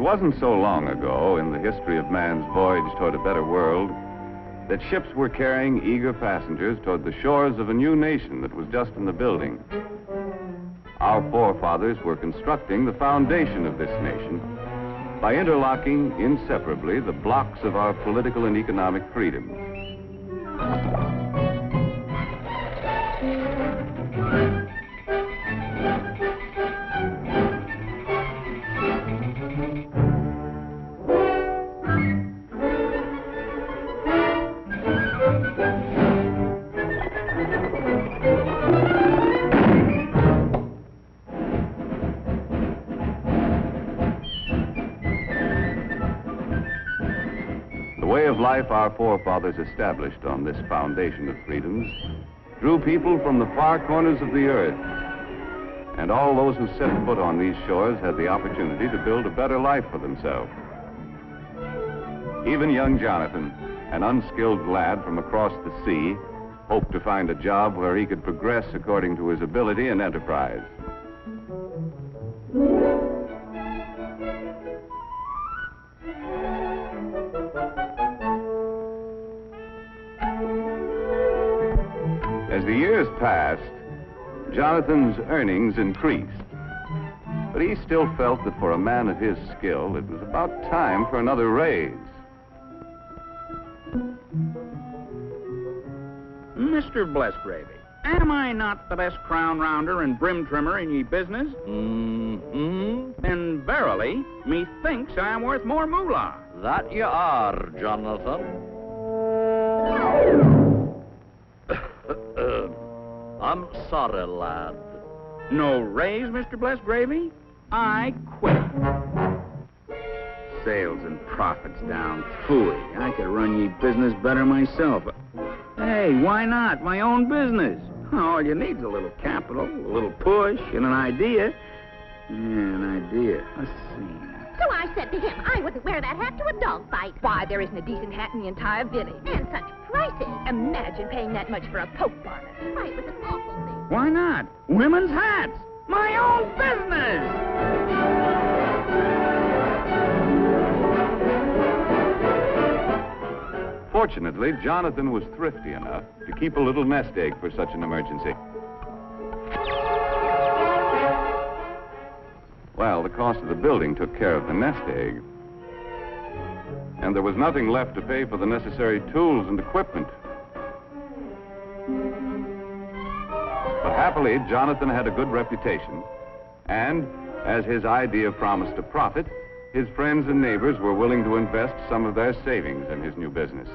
wasn't so long ago in the history of man's voyage toward a better world that ships were carrying eager passengers toward the shores of a new nation that was just in the building. Our forefathers were constructing the foundation of this nation by interlocking inseparably the blocks of our political and economic freedoms. The way of life our forefathers established on this foundation of freedoms drew people from the far corners of the earth. And all those who set foot on these shores had the opportunity to build a better life for themselves. Even young Jonathan, an unskilled lad from across the sea, hoped to find a job where he could progress according to his ability and enterprise. As the years passed, Jonathan's earnings increased. But he still felt that for a man of his skill, it was about time for another raise. Mr. Blessgravy, am I not the best crown rounder and brim trimmer in ye business? Then verily, methinks I am worth more moolah. That you are, Jonathan. I'm sorry, lad. No raise, Mr. Blessgravy? I quit. Sales and profits down. Phooey, I could run ye business better myself. Hey, why not? My own business. All you need's a little capital, a little push, and an idea. Yeah, an idea. Let's see. So I said to him, I wouldn't wear that hat to a dog fight. Why, there isn't a decent hat in the entire village. And such prices. Imagine paying that much for a poke bonnet. Why, it was an awful thing. Why not? Women's hats. My own business. Fortunately, Jonathan was thrifty enough to keep a little nest egg for such an emergency. Well, the cost of the building took care of the nest egg. And there was nothing left to pay for the necessary tools and equipment. But happily, Jonathan had a good reputation. And as his idea promised a profit, his friends and neighbors were willing to invest some of their savings in his new business.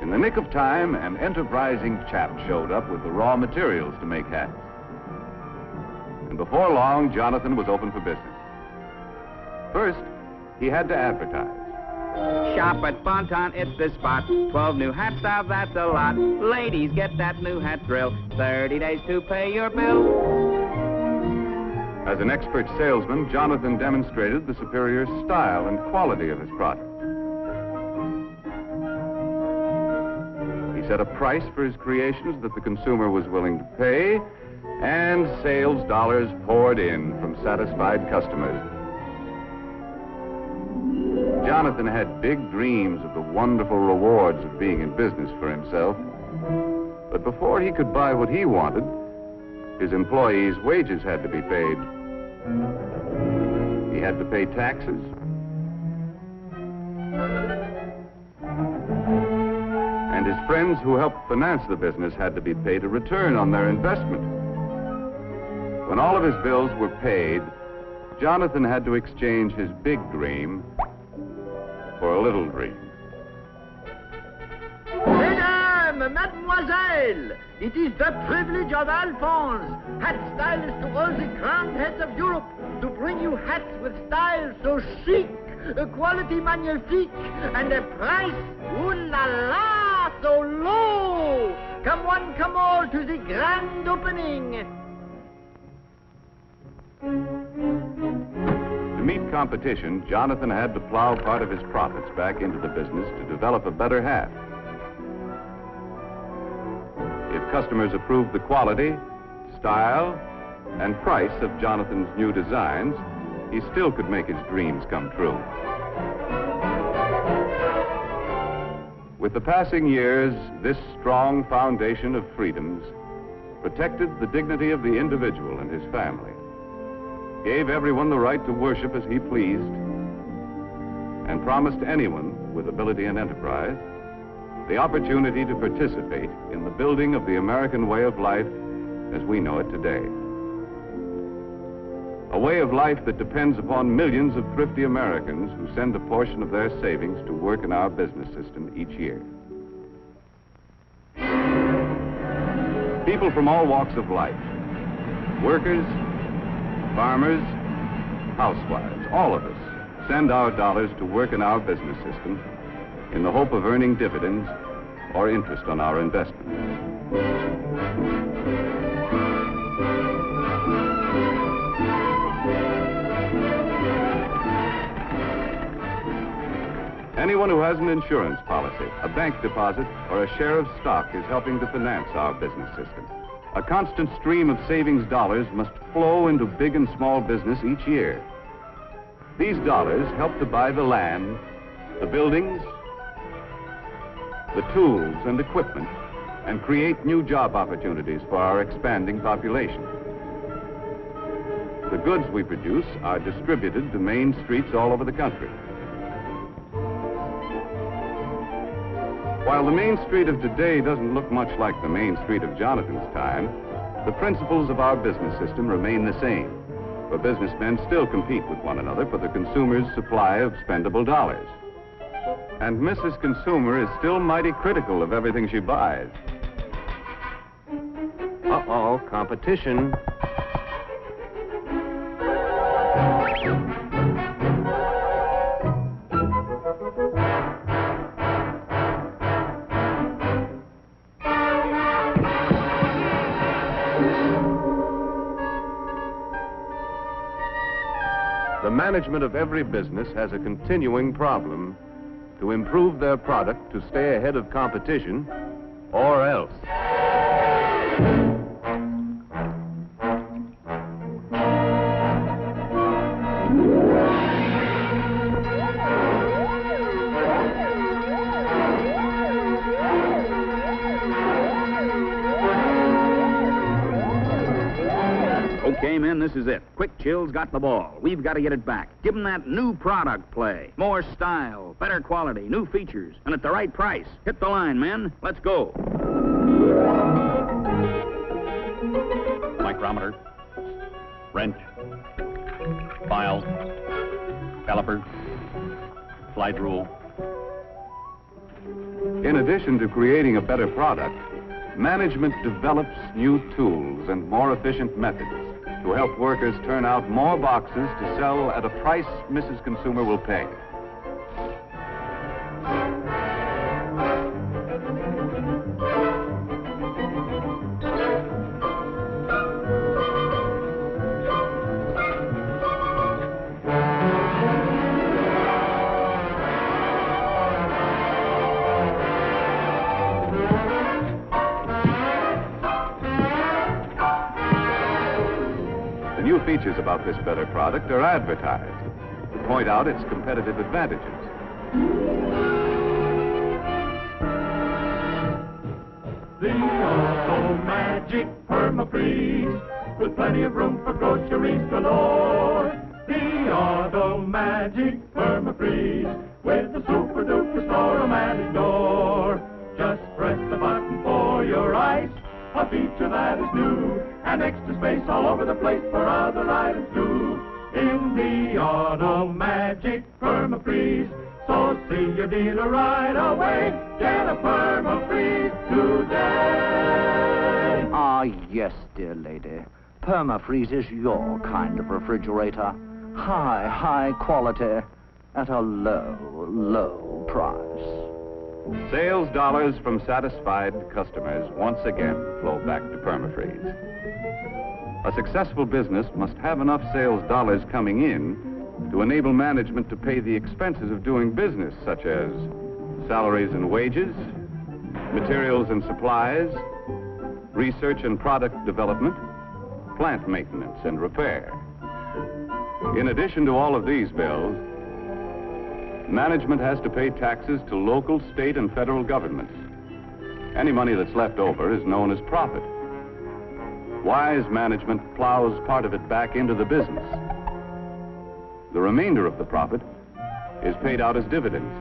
In the nick of time, an enterprising chap showed up with the raw materials to make hats. And before long, Jonathan was open for business. First, he had to advertise. Shop at Bonton, it's the spot. 12 new hat styles, that's a lot. Ladies, get that new hat thrill. 30 days to pay your bill. As an expert salesman, Jonathan demonstrated the superior style and quality of his product. He set a price for his creations that the consumer was willing to pay, and sales dollars poured in from satisfied customers. Jonathan had big dreams of the wonderful rewards of being in business for himself. But before he could buy what he wanted, his employees' wages had to be paid. He had to pay taxes. And his friends who helped finance the business had to be paid a return on their investment. When all of his bills were paid, Jonathan had to exchange his big dream for a little dream. Mesdames, mademoiselles, it is the privilege of Alphonse, hat stylist to all the grand heads of Europe, to bring you hats with style so chic, a quality magnifique, and a price, ooh la la, so low. Come one, come all to the grand opening. To meet competition, Jonathan had to plow part of his profits back into the business to develop a better hat. If customers approved the quality, style, and price of Jonathan's new designs, he still could make his dreams come true. With the passing years, this strong foundation of freedoms protected the dignity of the individual and his family, gave everyone the right to worship as he pleased, and promised anyone with ability and enterprise the opportunity to participate in the building of the American way of life as we know it today. A way of life that depends upon millions of thrifty Americans who send a portion of their savings to work in our business system each year. People from all walks of life, workers, farmers, housewives, all of us send our dollars to work in our business system in the hope of earning dividends or interest on our investments. Anyone who has an insurance policy, a bank deposit, or a share of stock is helping to finance our business system. A constant stream of savings dollars must flow into big and small business each year. These dollars help to buy the land, the buildings, the tools and equipment, and create new job opportunities for our expanding population. The goods we produce are distributed to main streets all over the country. While the Main Street of today doesn't look much like the Main Street of Jonathan's time, the principles of our business system remain the same, for businessmen still compete with one another for the consumer's supply of spendable dollars. And Mrs. Consumer is still mighty critical of everything she buys. Uh-oh, competition. The management of every business has a continuing problem to improve their product to stay ahead of competition, or else. Okay, men, this is it. Quick Chill's got the ball. We've got to get it back. Give them that new product play. More style, better quality, new features, and at the right price. Hit the line, men. Let's go. Micrometer, wrench, file, caliper, slide rule. In addition to creating a better product, management develops new tools and more efficient methods to help workers turn out more boxes to sell at a price Mrs. Consumer will pay. New features about this better product are advertised to point out its competitive advantages. The Auto-Magic Permafreeze, with plenty of room for groceries galore. The Auto-Magic Permafreeze, with the super-duper store-o-matic door. Just press the button for your ice, a feature that is new, and extra space all over the place for other items too. In the Auto-Magic Permafreeze, so see your dealer right away. Get a Permafreeze today. Ah, yes, dear lady. Permafreeze is your kind of refrigerator. High quality at a low price. Sales dollars from satisfied customers once again flow back to Permafreeze. A successful business must have enough sales dollars coming in to enable management to pay the expenses of doing business, such as salaries and wages, materials and supplies, research and product development, plant maintenance and repair. In addition to all of these bills, management has to pay taxes to local, state, and federal governments. Any money that's left over is known as profit. Wise management plows part of it back into the business. The remainder of the profit is paid out as dividends.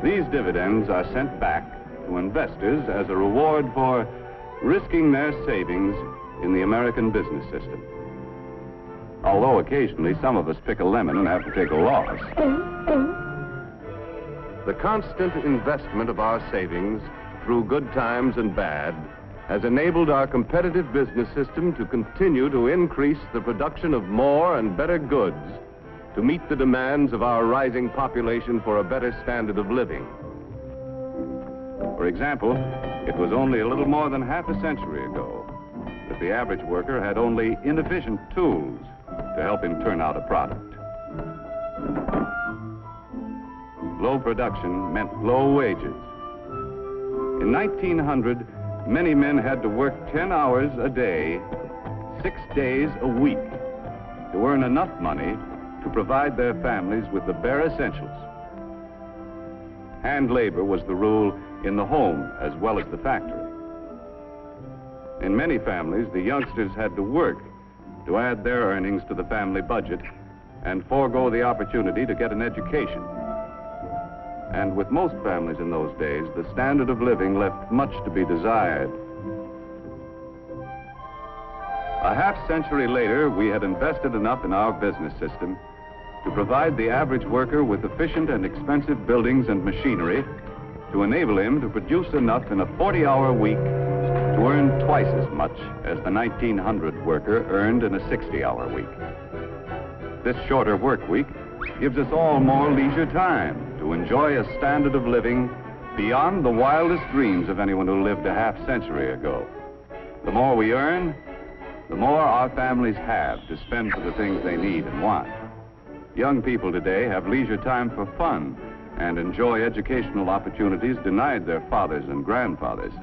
These dividends are sent back to investors as a reward for risking their savings in the American business system. Although occasionally some of us pick a lemon and have to take a loss. The constant investment of our savings through good times and bad has enabled our competitive business system to continue to increase the production of more and better goods to meet the demands of our rising population for a better standard of living. For example, it was only a little more than half a century ago that the average worker had only inefficient tools to help him turn out a product. Low production meant low wages. In 1900, many men had to work 10 hours a day, 6 days a week, to earn enough money to provide their families with the bare essentials. Hand labor was the rule in the home as well as the factory. In many families, the youngsters had to work to add their earnings to the family budget and forego the opportunity to get an education. And with most families in those days, the standard of living left much to be desired. A half-century later, we had invested enough in our business system to provide the average worker with efficient and expensive buildings and machinery to enable him to produce enough in a 40-hour week to earn twice as much as the 1900 worker earned in a 60-hour week. This shorter work week gives us all more leisure time to enjoy a standard of living beyond the wildest dreams of anyone who lived a half-century ago. The more we earn, the more our families have to spend for the things they need and want. Young people today have leisure time for fun and enjoy educational opportunities denied their fathers and grandfathers.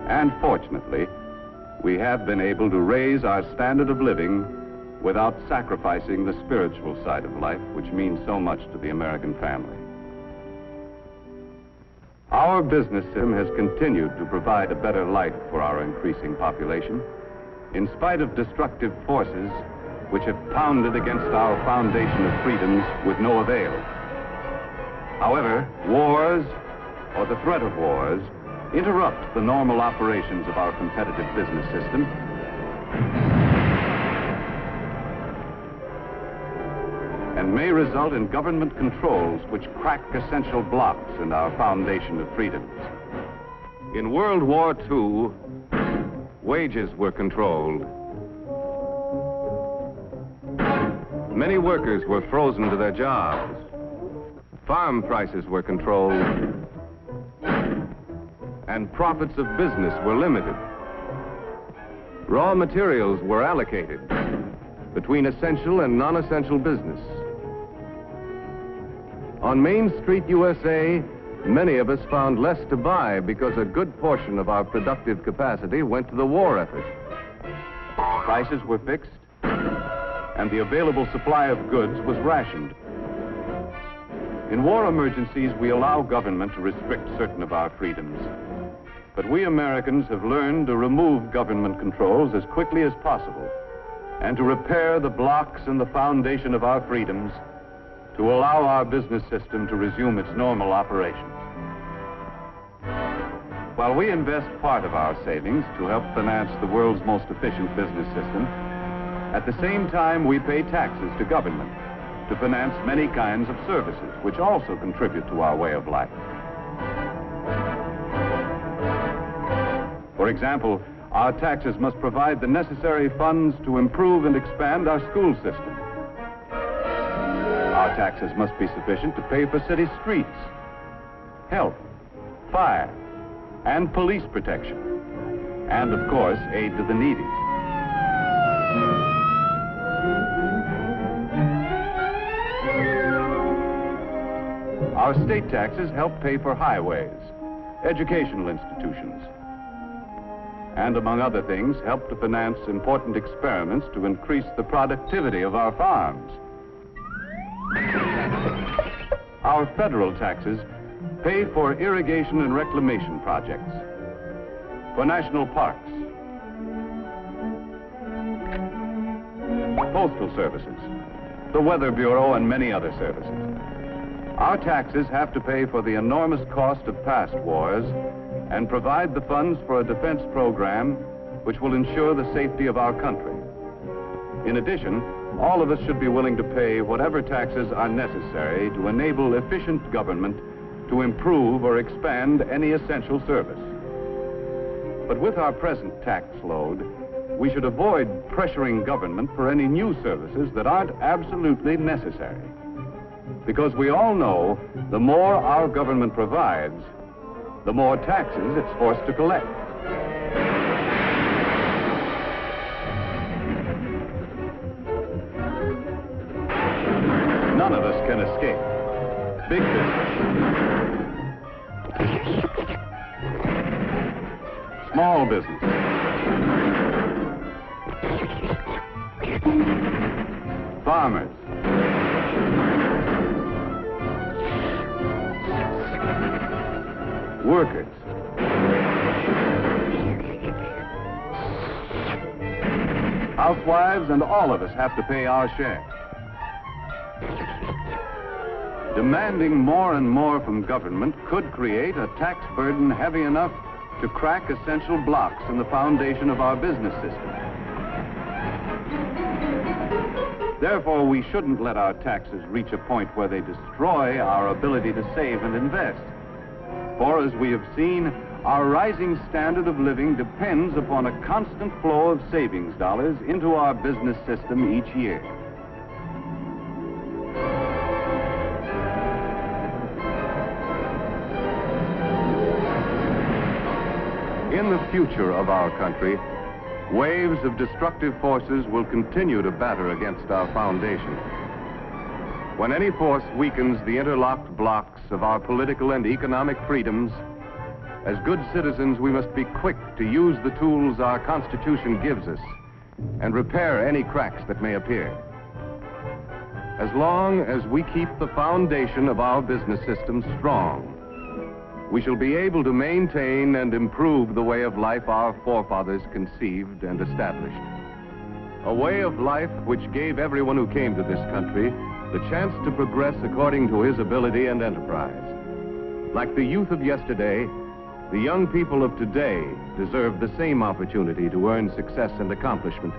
And fortunately, we have been able to raise our standard of living without sacrificing the spiritual side of life, which means so much to the American family. Our business system has continued to provide a better life for our increasing population, in spite of destructive forces which have pounded against our foundation of freedoms with no avail. However, wars, or the threat of wars, interrupt the normal operations of our competitive business system. And may result in government controls which crack essential blocks in our foundation of freedoms. In World War II, wages were controlled. Many workers were frozen to their jobs. Farm prices were controlled. And profits of business were limited. Raw materials were allocated between essential and non-essential business. On Main Street, USA, many of us found less to buy because a good portion of our productive capacity went to the war effort. Prices were fixed, and the available supply of goods was rationed. In war emergencies, we allow government to restrict certain of our freedoms. But we Americans have learned to remove government controls as quickly as possible and to repair the blocks in the foundation of our freedoms to allow our business system to resume its normal operations. While we invest part of our savings to help finance the world's most efficient business system, at the same time we pay taxes to government to finance many kinds of services which also contribute to our way of life. For example, our taxes must provide the necessary funds to improve and expand our school system. Our taxes must be sufficient to pay for city streets, health, fire, and police protection, and, of course, aid to the needy. Our state taxes help pay for highways, educational institutions, and, among other things, help to finance important experiments to increase the productivity of our farms. Our federal taxes pay for irrigation and reclamation projects, for national parks, postal services, the Weather Bureau, and many other services. Our taxes have to pay for the enormous cost of past wars and provide the funds for a defense program which will ensure the safety of our country. In addition, all of us should be willing to pay whatever taxes are necessary to enable efficient government to improve or expand any essential service. But with our present tax load, we should avoid pressuring government for any new services that aren't absolutely necessary. Because we all know the more our government provides, the more taxes it's forced to collect. None of us can escape. Big business, small business, farmers, workers, housewives, and all of us have to pay our share. Demanding more and more from government could create a tax burden heavy enough to crack essential blocks in the foundation of our business system. Therefore, we shouldn't let our taxes reach a point where they destroy our ability to save and invest. For, as we have seen, our rising standard of living depends upon a constant flow of savings dollars into our business system each year. In the future of our country, waves of destructive forces will continue to batter against our foundation. When any force weakens the interlocked blocks of our political and economic freedoms, as good citizens, we must be quick to use the tools our Constitution gives us and repair any cracks that may appear. As long as we keep the foundation of our business system strong, we shall be able to maintain and improve the way of life our forefathers conceived and established. A way of life which gave everyone who came to this country the chance to progress according to his ability and enterprise. Like the youth of yesterday, the young people of today deserve the same opportunity to earn success and accomplishment.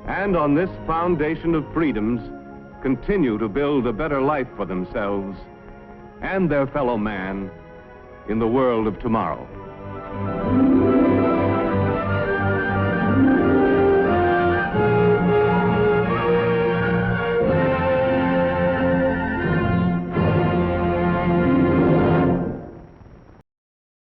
And on this foundation of freedoms, continue to build a better life for themselves and their fellow man in the world of tomorrow.